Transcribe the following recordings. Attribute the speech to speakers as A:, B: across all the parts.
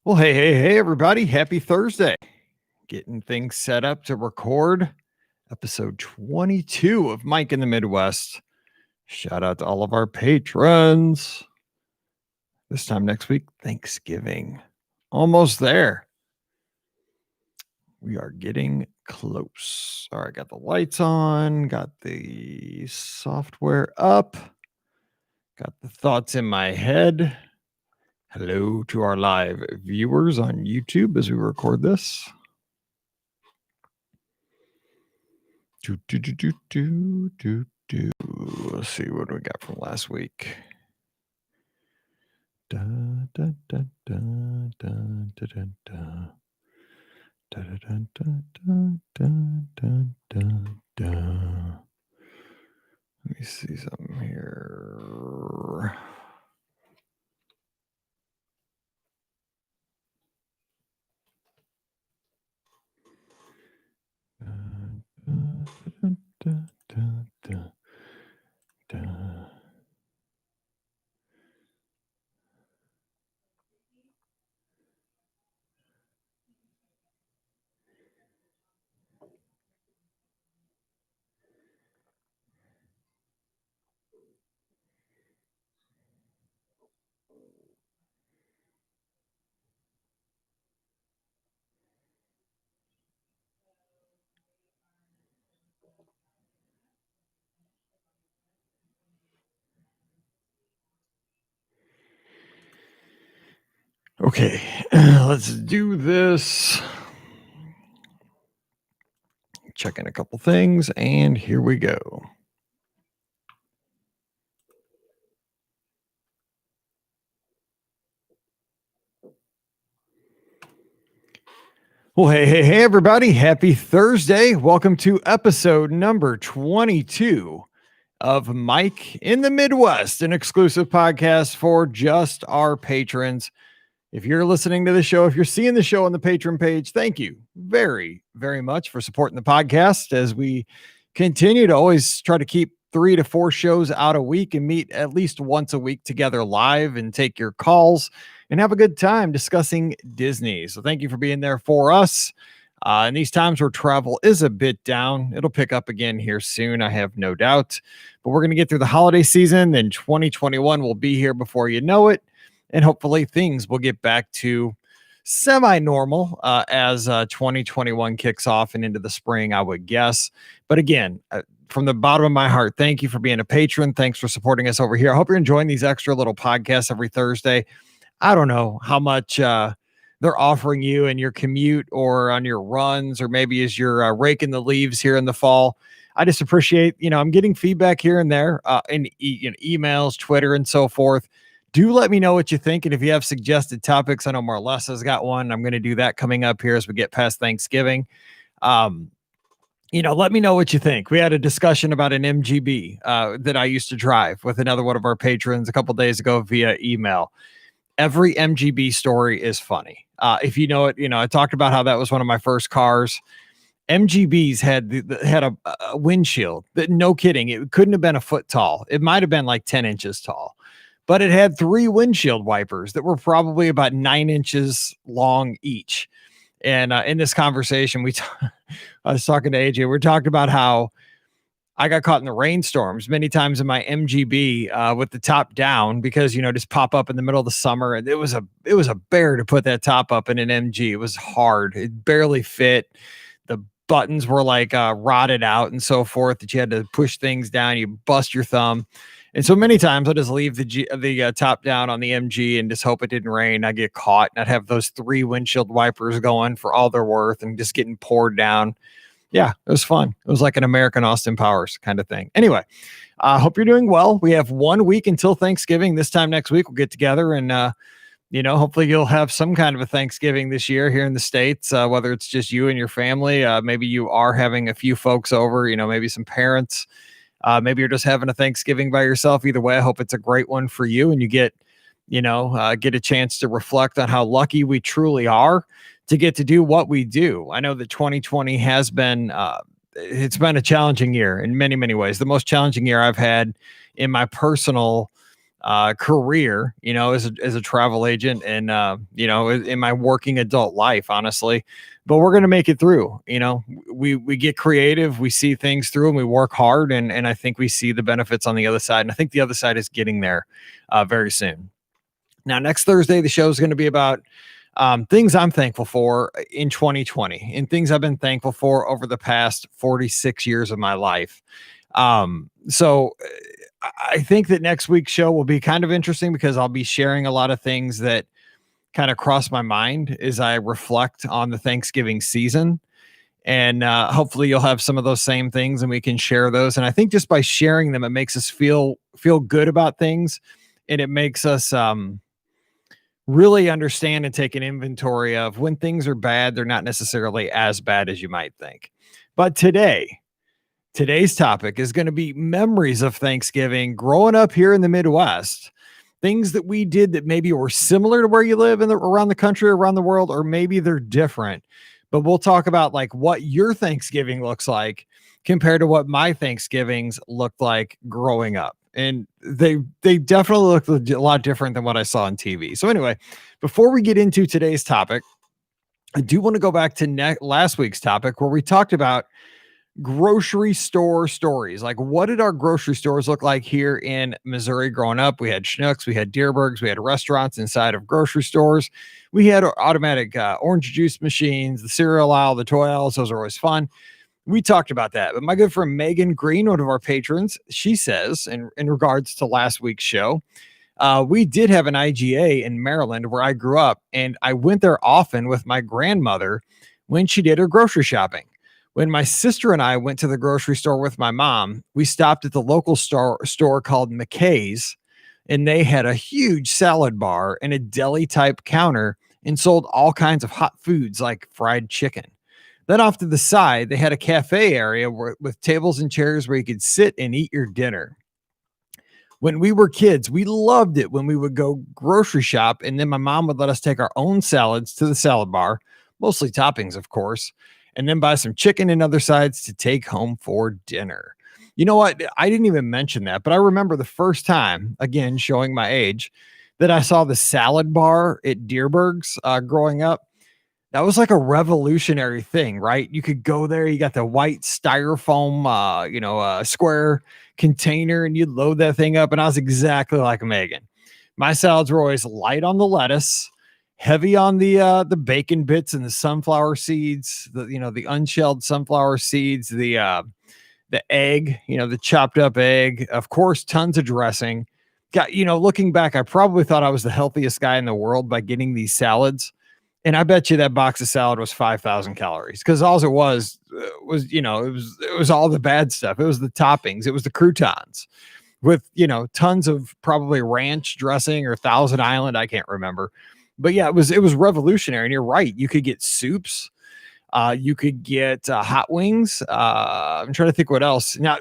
A: Well, hey, everybody. Happy Thursday. Getting things set up to record episode 22 of Mike in the Midwest. Shout out to all of our patrons. This time next week, Thanksgiving. Almost there. We are getting close. All right, got the lights on, got the software up, got the thoughts in my head. Hello to our live viewers on YouTube as we record this. Let's see what we got from last week. Let me see something here. Okay, let's do this. Checking a couple things, and here we go. Well, hey, everybody. Happy Thursday. Welcome to episode number 22 of Mike in the Midwest, an exclusive podcast for just our patrons. If you're listening to the show, if you're seeing the show on the Patreon page, thank you very, very much for supporting the podcast as we continue to always try to keep 3 to 4 shows out a week and meet at least once a week together live and take your calls and have a good time discussing Disney. So thank you for being there for us. In these times where travel is a bit down, it'll pick up again here soon, I have no doubt. But we're going to get through the holiday season, then 2021 will be here before you know it. And hopefully things will get back to semi-normal as 2021 kicks off and into the spring, I would guess. But again, from the bottom of my heart, thank you for being a patron. Thanks for supporting us over here. I hope you're enjoying these extra little podcasts every Thursday. I don't know how much they're offering you in your commute or on your runs, or maybe as you're raking the leaves here in the fall. I just appreciate, I'm getting feedback here and there in emails, Twitter, and so forth. Do let me know what you think. And if you have suggested topics, I know Marlesa's got one. I'm going to do that coming up here as we get past Thanksgiving. Let me know what you think. We had a discussion about an MGB that I used to drive with another one of our patrons a couple days ago via email. Every MGB story is funny. If you know it, I talked about how that was one of my first cars. MGBs had a windshield that, no kidding, it couldn't have been a foot tall. It might have been like 10 inches tall, but it had 3 windshield wipers that were probably about 9 inches long each. And in this conversation, I was talking to AJ. We talked about how I got caught in the rainstorms many times in my MGB with the top down because, just pop up in the middle of the summer. And it was a bear to put that top up in an MG. It was hard. It barely fit. The buttons were like rotted out and so forth that you had to push things down. You bust your thumb. And so many times I just leave the top down on the MG and just hope it didn't rain. I get caught and I'd have those 3 windshield wipers going for all they're worth and just getting poured down. Yeah, it was fun. It was like an American Austin Powers kind of thing. Anyway, I hope you're doing well. We have 1 week until Thanksgiving. This time next week, we'll get together and, hopefully you'll have some kind of a Thanksgiving this year here in the States, whether it's just you and your family. Maybe you are having a few folks over, maybe some parents. Maybe you're just having a Thanksgiving by yourself. Either way, I hope it's a great one for you and you get a chance to reflect on how lucky we truly are to get to do what we do. I know that 2020 has been, it's been a challenging year in many, many ways. The most challenging year I've had in my personal career, as a travel agent and, in my working adult life, honestly. But we're going to make it through. We get creative, we see things through, and we work hard. And I think we see the benefits on the other side. And I think the other side is getting there very soon. Now, next Thursday, the show is going to be about things I'm thankful for in 2020 and things I've been thankful for over the past 46 years of my life. So I think that next week's show will be kind of interesting because I'll be sharing a lot of things that kind of cross my mind as I reflect on the Thanksgiving season. And hopefully you'll have some of those same things and we can share those. And I think just by sharing them, it makes us feel good about things. And it makes us really understand and take an inventory of when things are bad, they're not necessarily as bad as you might think. But today's topic is going to be memories of Thanksgiving growing up here in the Midwest. Things that we did that maybe were similar to where you live around the country, around the world, or maybe they're different. But we'll talk about like what your Thanksgiving looks like compared to what my Thanksgivings looked like growing up. And they definitely look a lot different than what I saw on TV. So anyway, before we get into today's topic, I do want to go back to last week's topic where we talked about grocery store stories. Like, what did our grocery stores look like here in Missouri growing up? We had Schnucks, we had Dierbergs, we had restaurants inside of grocery stores. We had automatic orange juice machines, the cereal aisle, the toy aisles. Those are always fun. We talked about that. But my good friend Megan Green, one of our patrons, she says, in regards to last week's show, we did have an IGA in Maryland where I grew up, and I went there often with my grandmother when she did her grocery shopping. When my sister and I went to the grocery store with my mom, we stopped at the local store called McKay's, and they had a huge salad bar and a deli type counter and sold all kinds of hot foods like fried chicken. Then off to the side, they had a cafe area with tables and chairs where you could sit and eat your dinner. When we were kids, we loved it when we would go grocery shop, and then my mom would let us take our own salads to the salad bar, mostly toppings, of course, and then buy some chicken and other sides to take home for dinner. You know what? I didn't even mention that, but I remember the first time, again, showing my age, that I saw the salad bar at Dierberg's growing up. That was like a revolutionary thing, right? You could go there, you got the white styrofoam, square container, and you'd load that thing up. And I was exactly like Megan. My salads were always light on the lettuce, heavy on the bacon bits and the sunflower seeds, the unshelled sunflower seeds, the egg, the chopped up egg, of course, tons of dressing. Looking back, I probably thought I was the healthiest guy in the world by getting these salads. And I bet you that box of salad was 5,000 calories because all it was it was all the bad stuff. It was the toppings. It was the croutons with, tons of probably ranch dressing or Thousand Island. I can't remember. But yeah, it was revolutionary. And you're right. You could get soups. You could get hot wings. I'm trying to think what else. Now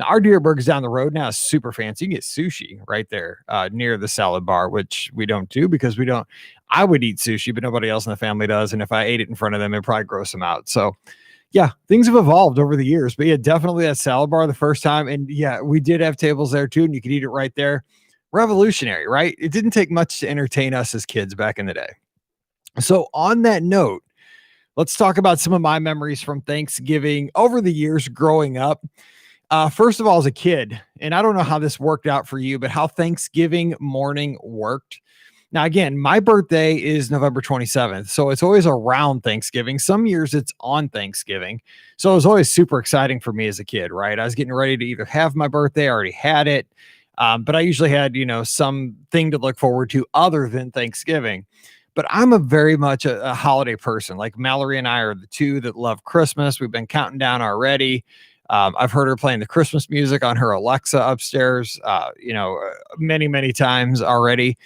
A: our Dierberg's down the road now is super fancy. You can get sushi right there near the salad bar, which we don't do because I would eat sushi, but nobody else in the family does. And if I ate it in front of them, it'd probably gross them out. So yeah, things have evolved over the years, but yeah, definitely that salad bar the first time. And yeah, we did have tables there too, and you could eat it right there. Revolutionary, right? It didn't take much to entertain us as kids back in the day. So on that note, let's talk about some of my memories from Thanksgiving over the years growing up. First of all, as a kid, and I don't know how this worked out for you, but how Thanksgiving morning worked. Now, again, my birthday is November 27th, so it's always around Thanksgiving. Some years it's on Thanksgiving. So it was always super exciting for me as a kid, right? I was getting ready to either have my birthday, I already had it, but I usually had, something to look forward to other than Thanksgiving. But I'm a very much a holiday person. Like Mallory and I are the two that love Christmas. We've been counting down already. I've heard her playing the Christmas music on her Alexa upstairs, many, many times already.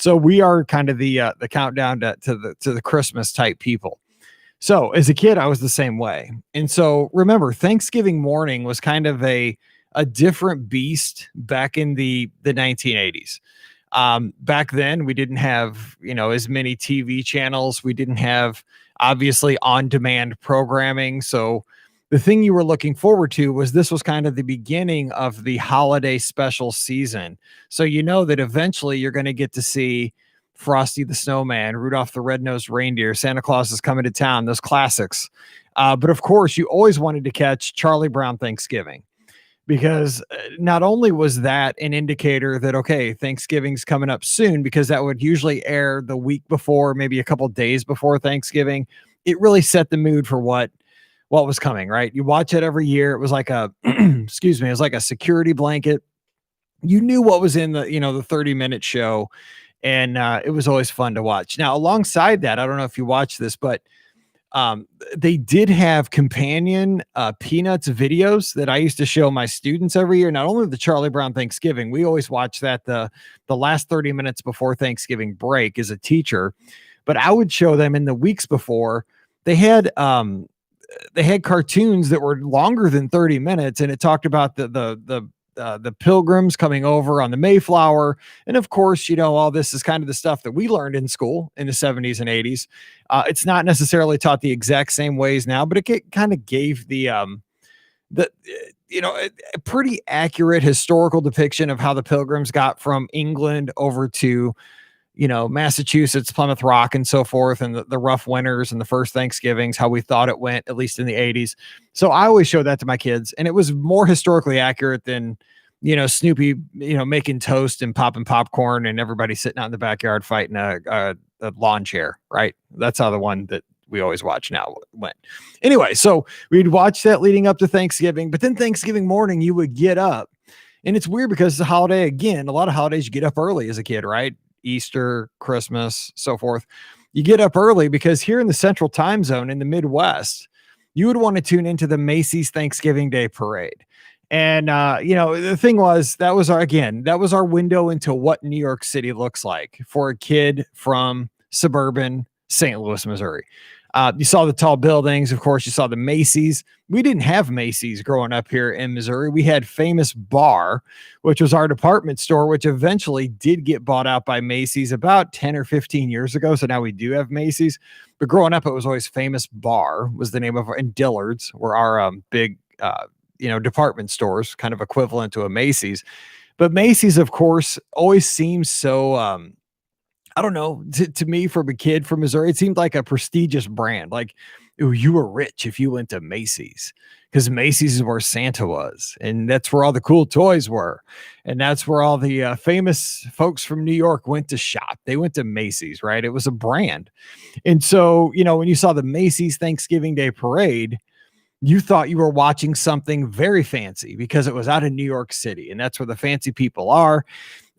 A: So we are kind of the countdown to the Christmas type people. So as a kid, I was the same way. And so remember, Thanksgiving morning was kind of a different beast back in the 1980s. Back then, we didn't have, as many TV channels. We didn't have obviously on-demand programming. So the thing you were looking forward to was this was kind of the beginning of the holiday special season. So you know that eventually you're going to get to see Frosty the Snowman, Rudolph the Red-Nosed Reindeer, Santa Claus is Coming to Town, those classics. But of course, you always wanted to catch Charlie Brown Thanksgiving because not only was that an indicator that, okay, Thanksgiving's coming up soon, because that would usually air the week before, maybe a couple days before Thanksgiving. It really set the mood for what was coming, right? You watch it every year. It was like a excuse me, it was like a security blanket. You knew what was in the 30-minute show, and it was always fun to watch. Now, alongside that, I don't know if you watched this, but they did have companion Peanuts videos that I used to show my students every year. Not only the Charlie Brown Thanksgiving, we always watch that the last 30 minutes before Thanksgiving break as a teacher, but I would show them in the weeks before. They had cartoons that were longer than 30 minutes, and it talked about the pilgrims coming over on the Mayflower. And of course, all this is kind of the stuff that we learned in school in the 70s and 80s. It's not necessarily taught the exact same ways now, but it kind of gave a pretty accurate historical depiction of how the pilgrims got from England over to Massachusetts, Plymouth Rock, and so forth, and the rough winters and the first Thanksgivings, how we thought it went, at least in the 80s. So I always show that to my kids, and it was more historically accurate than, Snoopy, making toast and popping popcorn and everybody sitting out in the backyard fighting a lawn chair, right? That's how the one that we always watch now went. Anyway, so we'd watch that leading up to Thanksgiving, but then Thanksgiving morning, you would get up. And it's weird because it's a holiday. Again, a lot of holidays you get up early as a kid, right? Easter, Christmas, so forth. You get up early because here in the central time zone in the Midwest, you would want to tune into the Macy's Thanksgiving Day Parade. And, the thing was, that was our window into what New York City looks like for a kid from suburban St. Louis, Missouri. You saw the tall buildings. Of course, you saw the Macy's. We didn't have Macy's growing up here in Missouri. We had Famous Bar, which was our department store, which eventually did get bought out by Macy's about 10 or 15 years ago. So now we do have Macy's. But growing up, it was always Famous Bar was the name of and Dillard's were our big, department stores, kind of equivalent to a Macy's. But Macy's, of course, always seems so I don't know, to me, from a kid from Missouri, it seemed like a prestigious brand. Like, ooh, you were rich if you went to Macy's, because Macy's is where Santa was. And that's where all the cool toys were. And that's where all the famous folks from New York went to shop. They went to Macy's, right? It was a brand. And so, when you saw the Macy's Thanksgiving Day Parade, you thought you were watching something very fancy because it was out in New York City. And that's where the fancy people are.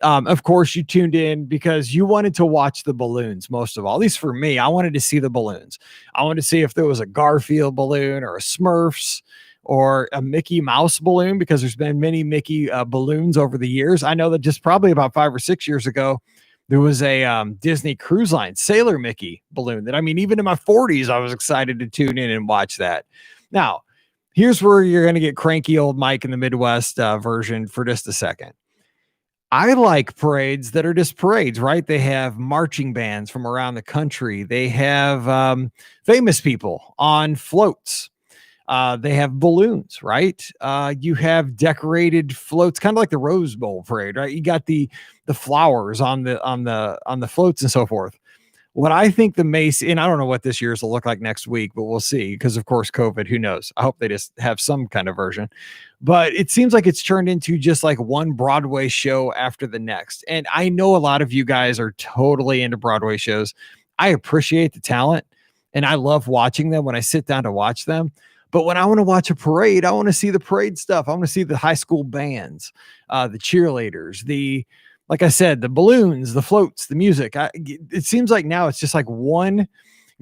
A: Of course, you tuned in because you wanted to watch the balloons, most of all. At least for me, I wanted to see the balloons. I wanted to see if there was a Garfield balloon or a Smurfs or a Mickey Mouse balloon, because there's been many Mickey balloons over the years. I know that just probably about 5 or 6 years ago, there was a Disney Cruise Line Sailor Mickey balloon that, even in my 40s, I was excited to tune in and watch that. Now, here's where you're going to get cranky old Mike in the Midwest version for just a second. I like parades that are just parades, right? They have marching bands from around the country. They have famous people on floats. They have balloons, right? You have decorated floats, kind of like the Rose Bowl parade, right? You got the flowers on the floats and so forth. What I think the Macy, and I don't know what this year's will look like next week, but we'll see, because of course COVID, who knows? I hope they just have some kind of version. But it seems like it's turned into just like one Broadway show after the next. And I know a lot of you guys are totally into Broadway shows. I appreciate the talent and I love watching them when I sit down to watch them. But when I want to watch a parade, I want to see the parade stuff. I want to see the high school bands, the cheerleaders, like I said, the balloons, the floats, the music. It seems like now it's just like one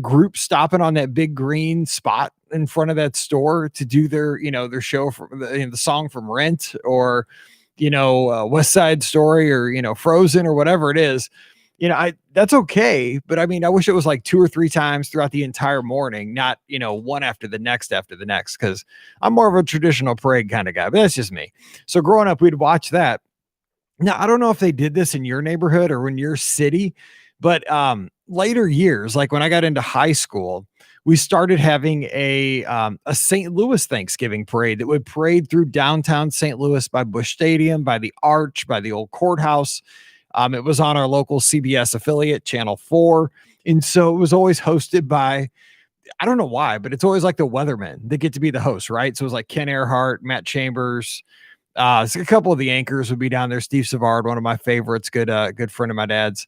A: group stopping on that big green spot in front of that store to do their show from the song from Rent, or, West Side Story, or, Frozen, or whatever it is. That's okay. But I wish it was like 2 or 3 times throughout the entire morning, not, one after the next, because I'm more of a traditional parade kind of guy, but that's just me. So growing up, we'd watch that. Now, I don't know if they did this in your neighborhood or in your city, but later years, like when I got into high school, we started having a St. Louis Thanksgiving parade that would parade through downtown St. Louis by Busch Stadium, by the Arch, by the old courthouse. It was on our local CBS affiliate, Channel 4. And so it was always hosted by, I don't know why, but it's always like the weathermen that get to be the host, right? So it was like Ken Earhart, Matt Chambers. So a couple of the anchors would be down there. Steve Savard, one of my favorites, good friend of my dad's.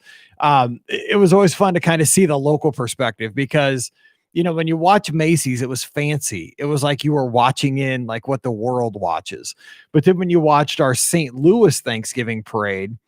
A: It was always fun to kind of see the local perspective because, when you watch Macy's, it was fancy. It was like you were watching in like what the world watches. But then when you watched our St. Louis Thanksgiving parade,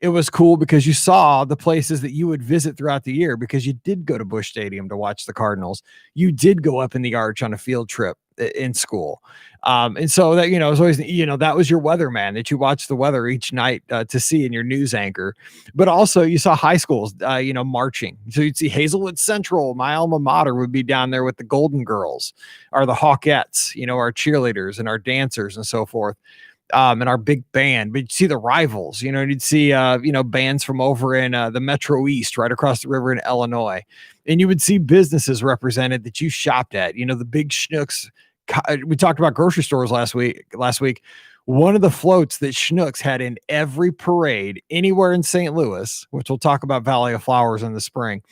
A: it was cool because you saw the places that you would visit throughout the year because you did go to Busch Stadium to watch the Cardinals. You did go up in the Arch on a field trip in school. And so that, it was always, that was your weatherman that you watched the weather each night to see in your news anchor. But also you saw high schools, marching. So you'd see Hazelwood Central, my alma mater, would be down there with the Golden Girls or the Hawkettes, our cheerleaders and our dancers and so forth. And our big band, but you'd see the rivals, you'd see, bands from over in the Metro East, right across the river in Illinois. And you would see businesses represented that you shopped at, the big Schnucks. We talked about grocery stores last week. One of the floats that Schnucks had in every parade anywhere in St. Louis, which we'll talk about Valley of Flowers in the spring,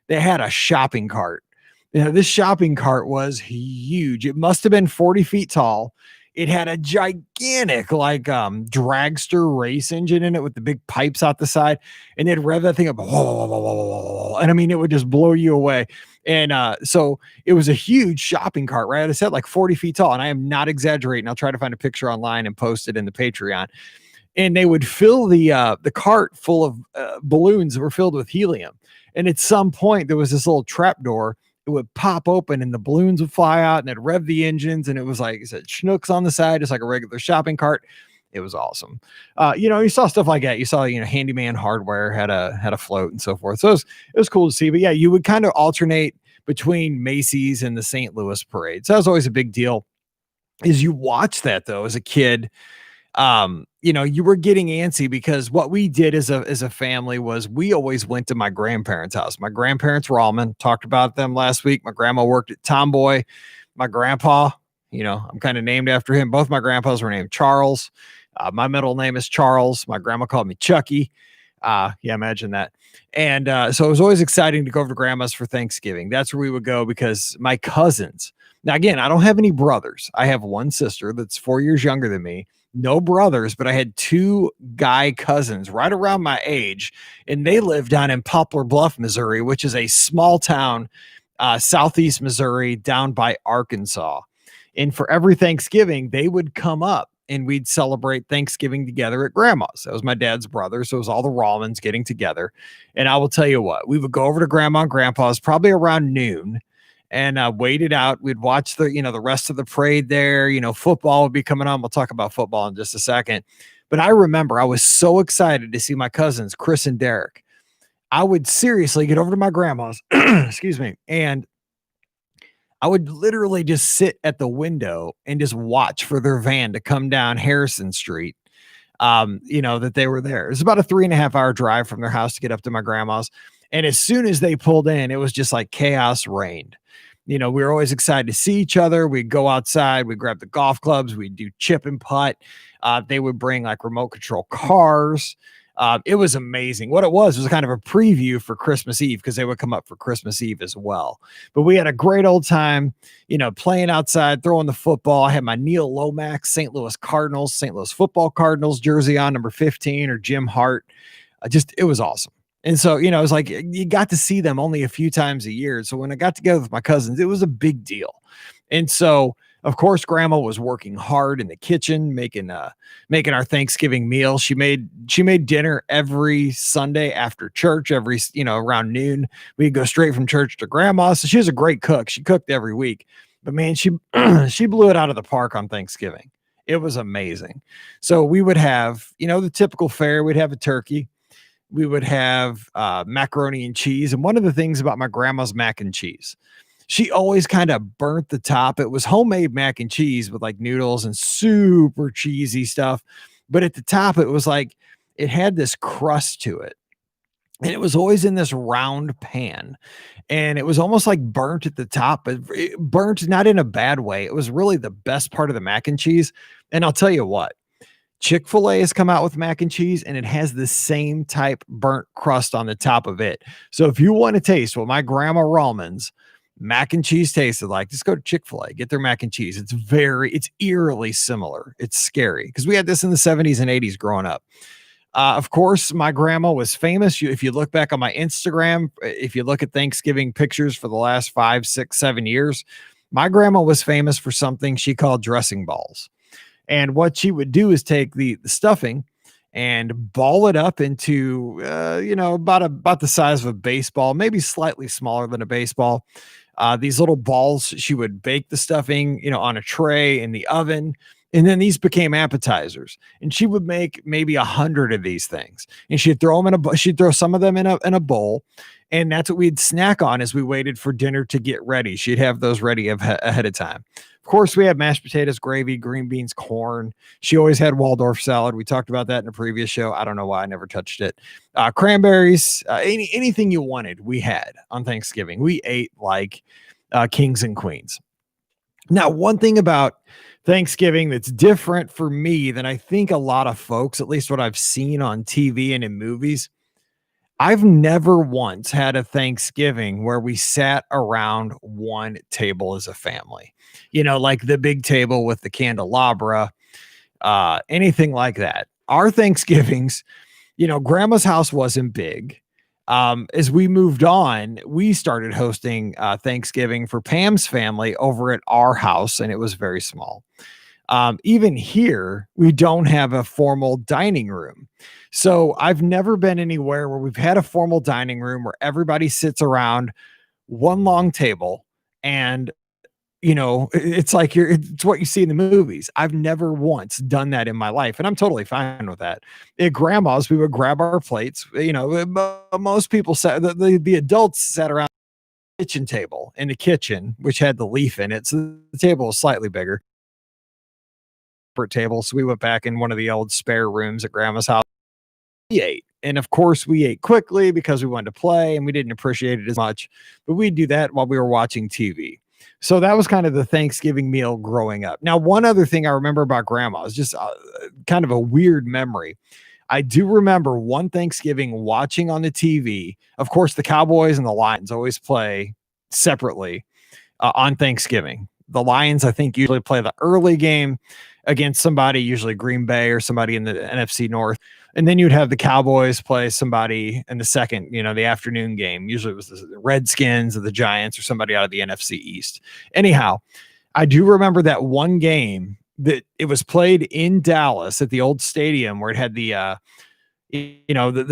A: they had a shopping cart. This shopping cart was huge. It must have been 40 feet tall. It had a gigantic dragster race engine in it with the big pipes out the side, and they'd rev that thing up. And I mean, it would just blow you away. And so it was a huge shopping cart, right? I said like 40 feet tall, and I am not exaggerating. I'll try to find a picture online and post it in the Patreon. And they would fill the cart full of balloons that were filled with helium. And at some point, there was this little trap door. It would pop open and the balloons would fly out and it'd rev the engines. And it was like, it said Schnucks on the side, just like a regular shopping cart. It was awesome. You saw stuff like that. You saw, Handyman Hardware had a float and so forth. So it was cool to see. But yeah, you would kind of alternate between Macy's and the St. Louis parade. So that was always a big deal. Is you watch that though as a kid. You were getting antsy because what we did as a family was we always went to my grandparents' house. My grandparents were Allman, talked about them last week. My grandma worked at Tomboy. My grandpa, I'm kind of named after him. Both my grandpas were named Charles. My middle name is Charles. My grandma called me Chucky. Yeah, imagine that. And so it was always exciting to go over to grandma's for Thanksgiving. That's where we would go because my cousins. Now, again, I don't have any brothers. I have one sister that's 4 years younger than me. No brothers, but I had two guy cousins right around my age, and they lived down in Poplar Bluff, Missouri, which is a small town, southeast Missouri, down by Arkansas. And for every Thanksgiving, they would come up and we'd celebrate Thanksgiving together at grandma's. That was my dad's brother. So it was all the Rawlins getting together. And I will tell you what, we would go over to grandma and grandpa's probably around noon and wait it out. We'd watch the rest of the parade there. Football would be coming on. We'll talk about football in just a second. But I remember I was so excited to see my cousins, Chris and Derek. I would seriously get over to my grandma's, excuse me, and I would literally just sit at the window and just watch for their van to come down Harrison Street. That they were there. It was about a 3.5 hour drive from their house to get up to my grandma's. And as soon as they pulled in, it was just like chaos reigned. We were always excited to see each other. We'd go outside, we'd grab the golf clubs, we'd do chip and putt. They would bring like remote control cars. It was amazing. What it was kind of a preview for Christmas Eve because they would come up for Christmas Eve as well. But we had a great old time, playing outside, throwing the football. I had my Neil Lomax St. Louis football Cardinals jersey on, number 15, or Jim Hart. It was awesome. And so, it was like you got to see them only a few times a year. So when I got together with my cousins, it was a big deal. And so, of course, grandma was working hard in the kitchen, making our Thanksgiving meal. She made dinner every Sunday after church, around noon. We'd go straight from church to grandma. So she was a great cook. She cooked every week. But man, she she blew it out of the park on Thanksgiving. It was amazing. So we would have, the typical fare. We'd have a turkey. We would have macaroni and cheese. And one of the things about my grandma's mac and cheese, she always kind of burnt the top. It was homemade mac and cheese with like noodles and super cheesy stuff. But at the top, it was like, it had this crust to it. and it was always in this round pan, and it was almost like burnt at the top, but burnt not in a bad way. It was really the best part of the mac and cheese. And I'll tell you what, Chick-fil-A has come out with mac and cheese, and it has the same type burnt crust on the top of it. So if you want to taste what my grandma Rallman's mac and cheese tasted like, just go to Chick-fil-A, get their mac and cheese. It's eerily similar. It's scary because we had this in the 70s and 80s growing up. Of course, my grandma was famous. If you look back on my Instagram, if you look at Thanksgiving pictures for the last 5, 6, 7 years, my grandma was famous for something she called dressing balls. And what she would do is take the stuffing and ball it up into, about the size of a baseball, maybe slightly smaller than a baseball. These little balls, she would bake the stuffing, on a tray in the oven. And then these became appetizers, and she would make maybe 100 of these things, and she'd throw some of them in a bowl, and that's what we'd snack on as we waited for dinner to get ready. She'd have those ready ahead of time. Of course, we had mashed potatoes, gravy, green beans, corn. She always had Waldorf salad. We talked about that in a previous show. I don't know why I never touched it. Cranberries, anything you wanted, we had on Thanksgiving. We ate like kings and queens. Now, one thing about Thanksgiving that's different for me than I think a lot of folks, at least what I've seen on TV and in movies, I've never once had a Thanksgiving where we sat around one table as a family, like the big table with the candelabra, anything like that. Our Thanksgivings, grandma's house wasn't big. As we moved on, we started hosting Thanksgiving for Pam's family over at our house, and it was very small. Even here, we don't have a formal dining room. So I've never been anywhere where we've had a formal dining room where everybody sits around one long table and it's like it's what you see in the movies. I've never once done that in my life, and I'm totally fine with that. At grandma's, we would grab our plates. Most people sat, the adults sat around the kitchen table in the kitchen, which had the leaf in it. So the table was slightly bigger. Table. So we went back in one of the old spare rooms at grandma's house. We ate. And of course, we ate quickly because we wanted to play and we didn't appreciate it as much. But we'd do that while we were watching TV. So that was kind of the Thanksgiving meal growing up. Now, one other thing I remember about grandma is just kind of a weird memory. I do remember one Thanksgiving watching on the TV. Of course, the Cowboys and the Lions always play separately on Thanksgiving. The Lions, I think, usually play the early game against somebody, usually Green Bay or somebody in the NFC North. And then you'd have the Cowboys play somebody in the second, the afternoon game. Usually it was the Redskins or the Giants or somebody out of the NFC East. Anyhow, I do remember that one game that it was played in Dallas at the old stadium where it had the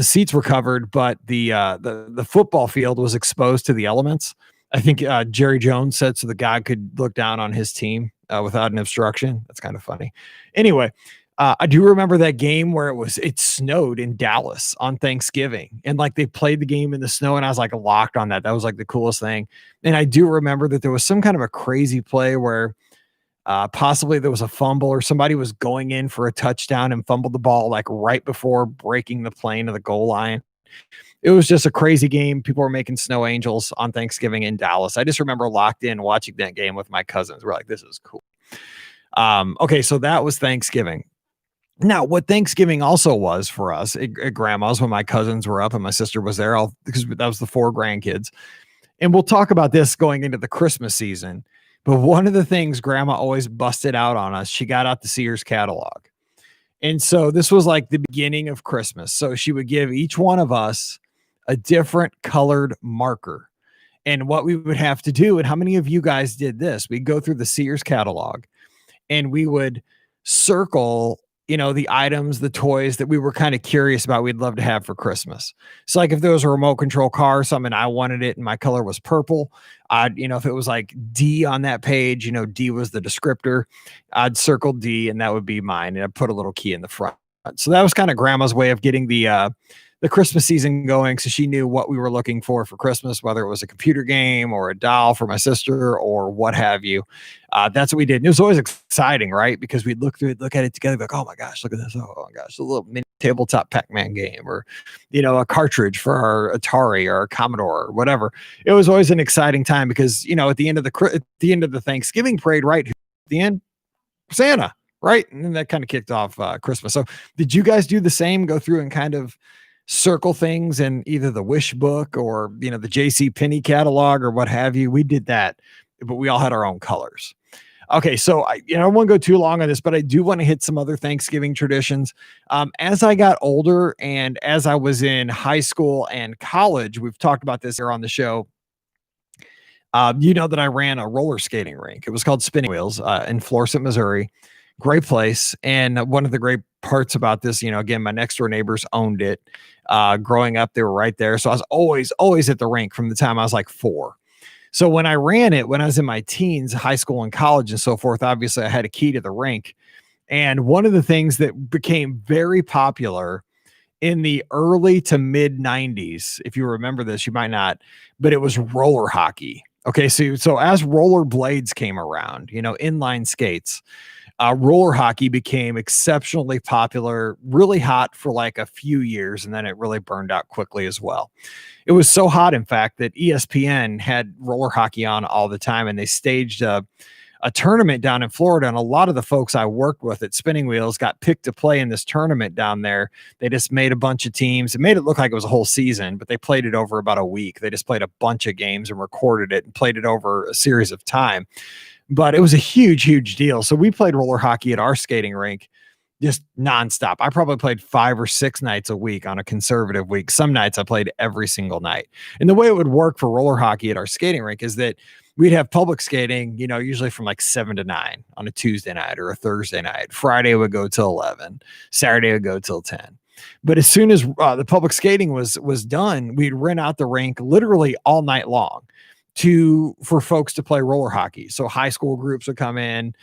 A: seats were covered, but the football field was exposed to the elements. I think Jerry Jones said so the guy could look down on his team without an obstruction. That's kind of funny. Anyway, I do remember that game where it snowed in Dallas on Thanksgiving, and like they played the game in the snow, and I was like locked on that. That was like the coolest thing. And I do remember that there was some kind of a crazy play where possibly there was a fumble or somebody was going in for a touchdown and fumbled the ball like right before breaking the plane of the goal line. It was just a crazy game. People were making snow angels on Thanksgiving in Dallas. I just remember locked in watching that game with my cousins. We're like, this is cool. Okay, so that was Thanksgiving. Now, what Thanksgiving also was for us at grandma's when my cousins were up and my sister was there, because that was the 4 grandkids. And we'll talk about this going into the Christmas season. But one of the things grandma always busted out on us, she got out the Sears catalog. And so this was like the beginning of Christmas. So she would give each one of us a different colored marker. And what we would have to do, and how many of you guys did this? We'd go through the Sears catalog and we would circle, the items, the toys that we were kind of curious about, we'd love to have for Christmas. So like if there was a remote control car or something, I wanted it and my color was purple. If it was like D on that page, D was the descriptor, I'd circle D and that would be mine. And I'd put a little key in the front. So that was kind of grandma's way of getting the Christmas season going. So she knew what we were looking for Christmas, whether it was a computer game or a doll for my sister or what have you. That's what we did. And it was always exciting, right? Because we'd look at it together, like, oh my gosh, look at this. Oh my gosh, a little mini tabletop Pac-Man game, or, a cartridge for our Atari or our Commodore or whatever. It was always an exciting time because, at the end of the Thanksgiving parade, right? At the end, Santa, right? And then that kind of kicked off Christmas. So did you guys do the same? Go through and kind of circle things in either the wish book or, the JC Penney catalog or what have you? We did that, but we all had our own colors. Okay, so I won't go too long on this, but I do want to hit some other Thanksgiving traditions. As I got older and as I was in high school and college, we've talked about this here on the show. That I ran a roller skating rink. It was called Spinning Wheels in Florissant, Missouri. Great place. And one of the great parts about this, again, my next door neighbors owned it. Growing up, they were right there. So I was always at the rink from the time I was like 4. So when I ran it, when I was in my teens, high school and college and so forth, obviously I had a key to the rink. And one of the things that became very popular in the early to mid 90s, if you remember this, you might not, but it was roller hockey. Okay, so as roller blades came around, inline skates, roller hockey became exceptionally popular, really hot for like a few years, and then it really burned out quickly as well. It was so hot, in fact, that ESPN had roller hockey on all the time, and they staged a tournament down in Florida. And a lot of the folks I worked with at Spinning Wheels got picked to play in this tournament down there. They just made a bunch of teams. It made it look like it was a whole season, but they played it over about a week. They just played a bunch of games and recorded it and played it over a series of time. But it was a huge, huge deal. So we played roller hockey at our skating rink just nonstop. I probably played 5 or 6 nights a week on a conservative week. Some nights I played every single night. And the way it would work for roller hockey at our skating rink is that we'd have public skating, usually from like 7 to 9 on a Tuesday night or a Thursday night. Friday would go till 11. Saturday would go till 10. But as soon as the public skating was done, we'd rent out the rink literally all night long for folks to play roller hockey. So high school groups would come in,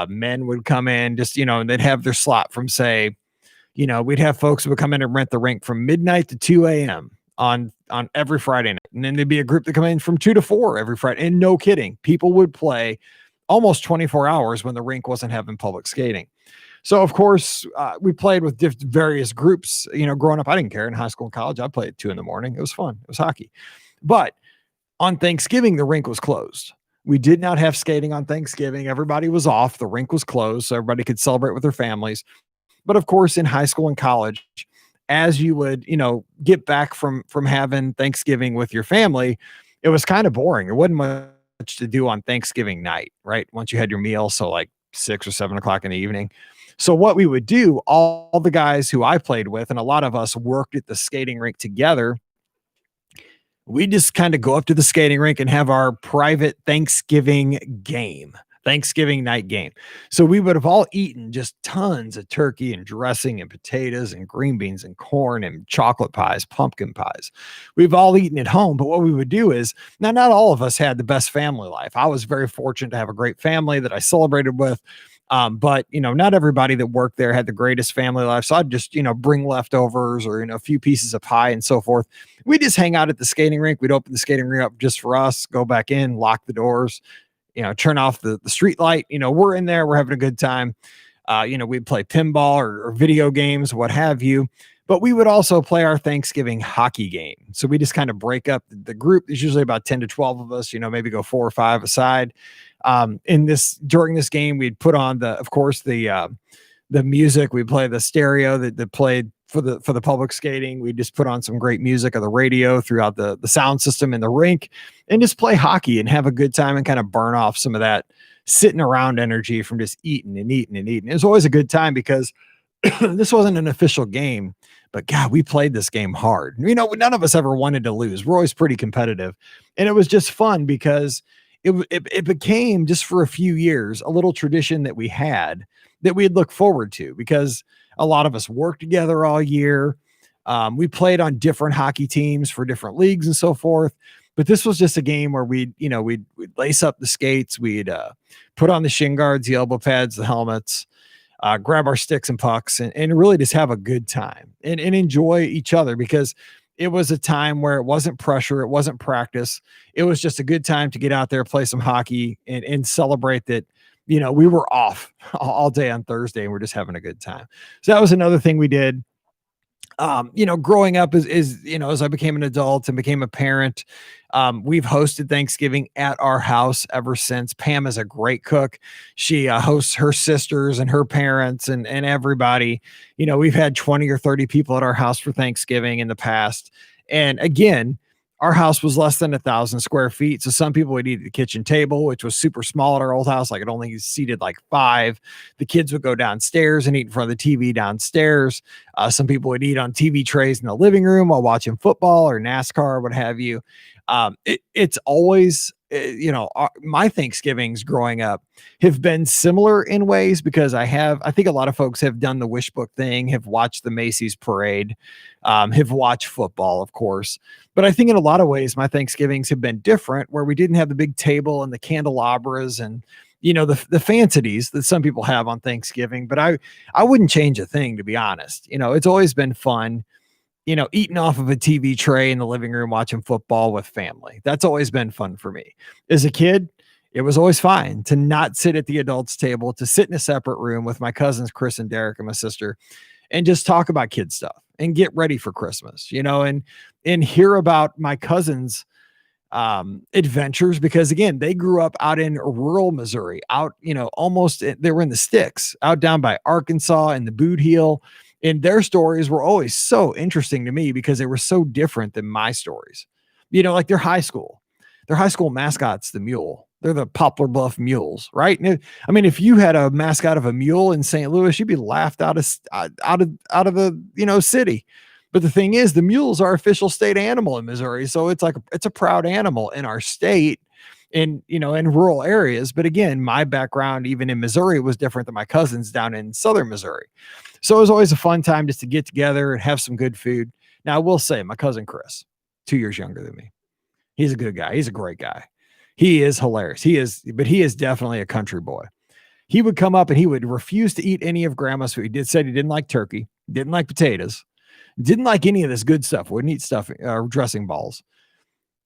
A: men would come in, just, and they'd have their slot from, say, we'd have folks who would come in and rent the rink from midnight to 2 a.m. on every Friday night. And then there'd be a group that come in from 2 to 4 every Friday. And no kidding, people would play almost 24 hours when the rink wasn't having public skating. So of course, we played with various groups, growing up. I didn't care in high school and college. I played at 2 a.m. It was fun. It was hockey. But on Thanksgiving, the rink was closed. We did not have skating on Thanksgiving. Everybody was off. The rink was closed so everybody could celebrate with their families. But of course, in high school and college, as you would, get back from having Thanksgiving with your family, it was kind of boring. There wasn't much to do on Thanksgiving night, right? Once you had your meal, so like 6 or 7 o'clock in the evening. So what we would do, all the guys who I played with, and a lot of us worked at the skating rink together, we just kind of go up to the skating rink and have our private Thanksgiving night game. So we would have all eaten just tons of turkey and dressing and potatoes and green beans and corn and chocolate pies, pumpkin pies. We've all eaten at home, but what we would do is, now not all of us had the best family life. I was very fortunate to have a great family that I celebrated with. But not everybody that worked there had the greatest family life. So I'd just, bring leftovers or, a few pieces of pie and so forth. We just hang out at the skating rink. We'd open the skating rink up just for us, go back in, lock the doors, turn off the street light. We're in there, we're having a good time. We'd play pinball or video games, what have you. But we would also play our Thanksgiving hockey game. So we just kind of break up the group. There's usually about 10 to 12 of us, maybe go 4 or 5 aside. During this game, we'd put on the music. We play the stereo that played for the public skating. We just put on some great music on the radio throughout the sound system in the rink and just play hockey and have a good time and kind of burn off some of that sitting around energy from just eating and eating and eating. It was always a good time because this wasn't an official game, but God, we played this game hard. None of us ever wanted to lose. We're always pretty competitive. And it was just fun because it became, just for a few years, a little tradition that we had that we'd look forward to because a lot of us worked together all year. We played on different hockey teams for different leagues and so forth. But this was just a game where we'd lace up the skates. We'd put on the shin guards, the elbow pads, the helmets, grab our sticks and pucks and really just have a good time and enjoy each other because it was a time where it wasn't pressure, it wasn't practice. It was just a good time to get out there, play some hockey, and celebrate that, we were off all day on Thursday and we're just having a good time. So that was another thing we did. Growing up as I became an adult and became a parent, we've hosted Thanksgiving at our house ever since. Pam is a great cook. She hosts her sisters and her parents and everybody. We've had 20 or 30 people at our house for Thanksgiving in the past. And again, our house was less than 1,000 square feet. So some people would eat at the kitchen table, which was super small at our old house. Like it only seated like five. The kids would go downstairs and eat in front of the TV downstairs. Some people would eat on TV trays in the living room while watching football or NASCAR or what have you. It's always, my Thanksgivings growing up have been similar in ways because I think a lot of folks have done the wish book thing, have watched the Macy's parade, have watched football, of course. But I think in a lot of ways, my Thanksgivings have been different where we didn't have the big table and the candelabras and, the fancities that some people have on Thanksgiving. But I wouldn't change a thing, to be honest. It's always been fun, eating off of a TV tray in the living room, watching football with family. That's always been fun for me. As a kid, it was always fine to not sit at the adults table, to sit in a separate room with my cousins, Chris and Derek and my sister, and just talk about kid stuff and get ready for Christmas, and hear about my cousins' adventures, because again, they grew up out in rural Missouri, out, they were in the sticks, out down by Arkansas and the Boot Heel. And their stories were always so interesting to me because they were so different than my stories. Like their high school mascot's the mule. They're the Poplar Bluff Mules, right? I mean, if you had a mascot of a mule in St. Louis, you'd be laughed out of the city. But the thing is, the mules are official state animal in Missouri, so it's a proud animal in our state, in rural areas. But again, my background, even in Missouri, was different than my cousins down in southern Missouri. So it was always a fun time just to get together and have some good food. Now, I will say, my cousin Chris, 2 years younger than me, he's a good guy. He's a great guy. He is hilarious. But he is definitely a country boy. He would come up and he would refuse to eat any of grandma's food. Said he didn't like turkey, didn't like potatoes, didn't like any of this good stuff. Wouldn't eat stuff, dressing balls.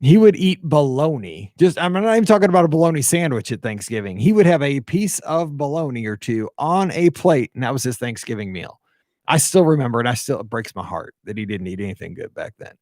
A: He would eat bologna. I'm not even talking about a bologna sandwich at Thanksgiving. He would have a piece of bologna or two on a plate, and that was his Thanksgiving meal. I still remember it. It breaks my heart that he didn't eat anything good back then.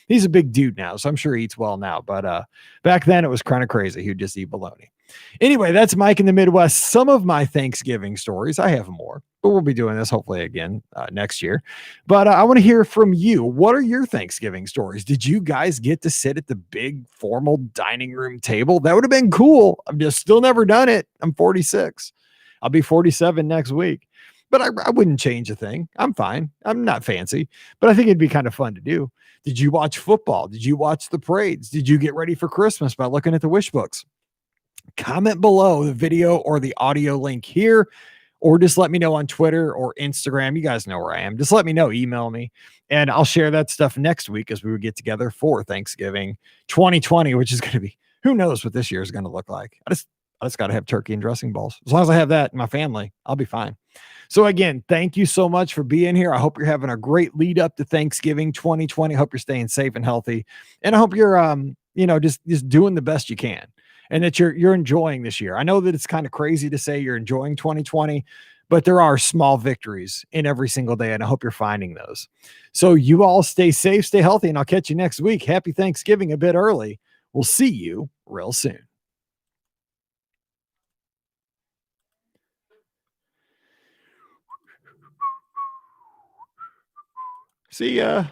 A: He's a big dude now, so I'm sure he eats well now. But back then it was kind of crazy. He would just eat bologna. Anyway, that's Mike in the Midwest. Some of my Thanksgiving stories. I have more, but we'll be doing this hopefully again next year. But I want to hear from you. What are your Thanksgiving stories? Did you guys get to sit at the big formal dining room table? That would have been cool. I've just still never done it. I'm 46. I'll be 47 next week. But I wouldn't change a thing. I'm fine. I'm not fancy, but I think it'd be kind of fun to do. Did you watch football? Did you watch the parades? Did you get ready for Christmas by looking at the wish books? Comment below the video or the audio link here, or just let me know on Twitter or Instagram. You guys know where I am. Just let me know, email me, and I'll share that stuff next week as we would get together for Thanksgiving 2020, which is going to be, who knows what this year is going to look like. I just got to have turkey and dressing balls. As long as I have that in my family, I'll be fine. So again, thank you so much for being here. I hope you're having a great lead up to Thanksgiving 2020. I hope you're staying safe and healthy. And I hope you're just doing the best you can, and that you're enjoying this year. I know that it's kind of crazy to say you're enjoying 2020, but there are small victories in every single day, and I hope you're finding those. So you all stay safe, stay healthy, and I'll catch you next week. Happy Thanksgiving a bit early. We'll see you real soon. See ya.